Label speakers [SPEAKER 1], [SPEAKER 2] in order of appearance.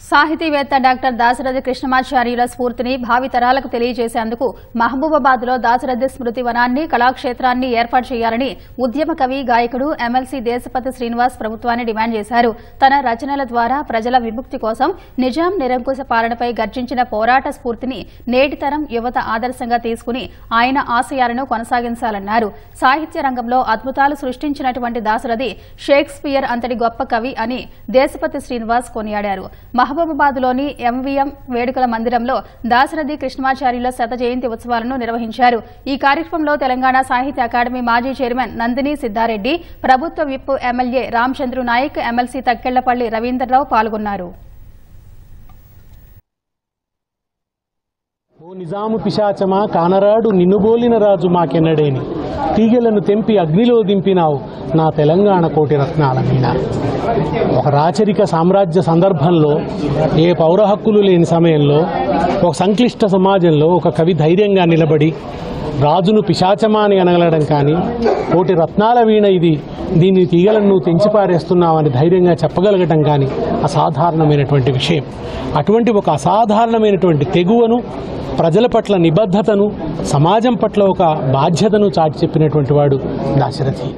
[SPEAKER 1] సాహితీవేత్త doctor Dasarathi కృష్ణమాచార్యుల స్ఫూర్తిని భావితరాలకు తెలియజేసేందుకు మహబూబాబాద్లో దాశరథి స్మృతి వనాన్ని కళాక్షేత్రాన్ని ఏర్పాటు చేయాలని ఉద్యమ కవి గాయకుడు ఎమ్మెల్సీ దేశపతి శ్రీనివాస్ ప్రభుత్వాన్ని డిమాండ్ చేశారు. తన రచనల ద్వారా ప్రజల విముక్తి కోసం నిజాం నిరంకుశ పాలనపై గర్జించిన పోరాట స్ఫూర్తిని నేటి తరం యువత ఆదర్శంగా తీసుకుని ఆయన ఆశయాలను కొనసాగించాలన్నారు. సాహిత్య రంగంలో అద్భుతాలు సృష్టించినటువంటి దాశరథి షేక్స్పియర్ అంతటి గొప్ప కవి అని దేశపతి శ్రీనివాస్ కొనియాడారు. మహబూబాబాద్లోని ఎంవీఎం వేడుకల మందిరంలో దాశరథి కృష్ణమాచార్యుల శత జయంతి ఉత్సవాలను నిర్వహించారు. ఈ కార్యక్రమంలో తెలంగాణ సాహిత్య అకాడమీ మాజీ చైర్మన్ నందిని సిద్దారెడ్డి, ప్రభుత్వ whip MLA Ramachandru Naik, MLC Takkellapalli Ravindra Rao పాల్గొన్నారు.
[SPEAKER 2] ఓ నిజాము పిశాచమా కానరాడు నిన్నుబోలిన రాజు మాకెన్నడేని తీగెలను తెంపి అగ్నిలో దింపినావు నా తెలంగాణ కోటి రత్నాల మీన. ఒక రాచరిక సామ్రాజ్య సందర్భంలో, ఏ పౌర హక్కులు లేని సమయంలో, ఒక సంక్లిష్ట సమాజంలో ఒక కవి ధైర్యంగా నిలబడి రాజును పిశాచమా అని అనగలడం కానీ, కోటి రత్నాల వీణ ఇది, దీన్ని తీగలను నువ్వు తెంచిపారేస్తున్నావని ధైర్యంగా చెప్పగలగటం కానీ అసాధారణమైనటువంటి విషయం. అటువంటి ఒక అసాధారణమైనటువంటి తెగువను, ప్రజల పట్ల నిబద్ధతను, సమాజం పట్ల ఒక బాధ్యతను చాటి చెప్పినటువంటి వాడు దాశరథి.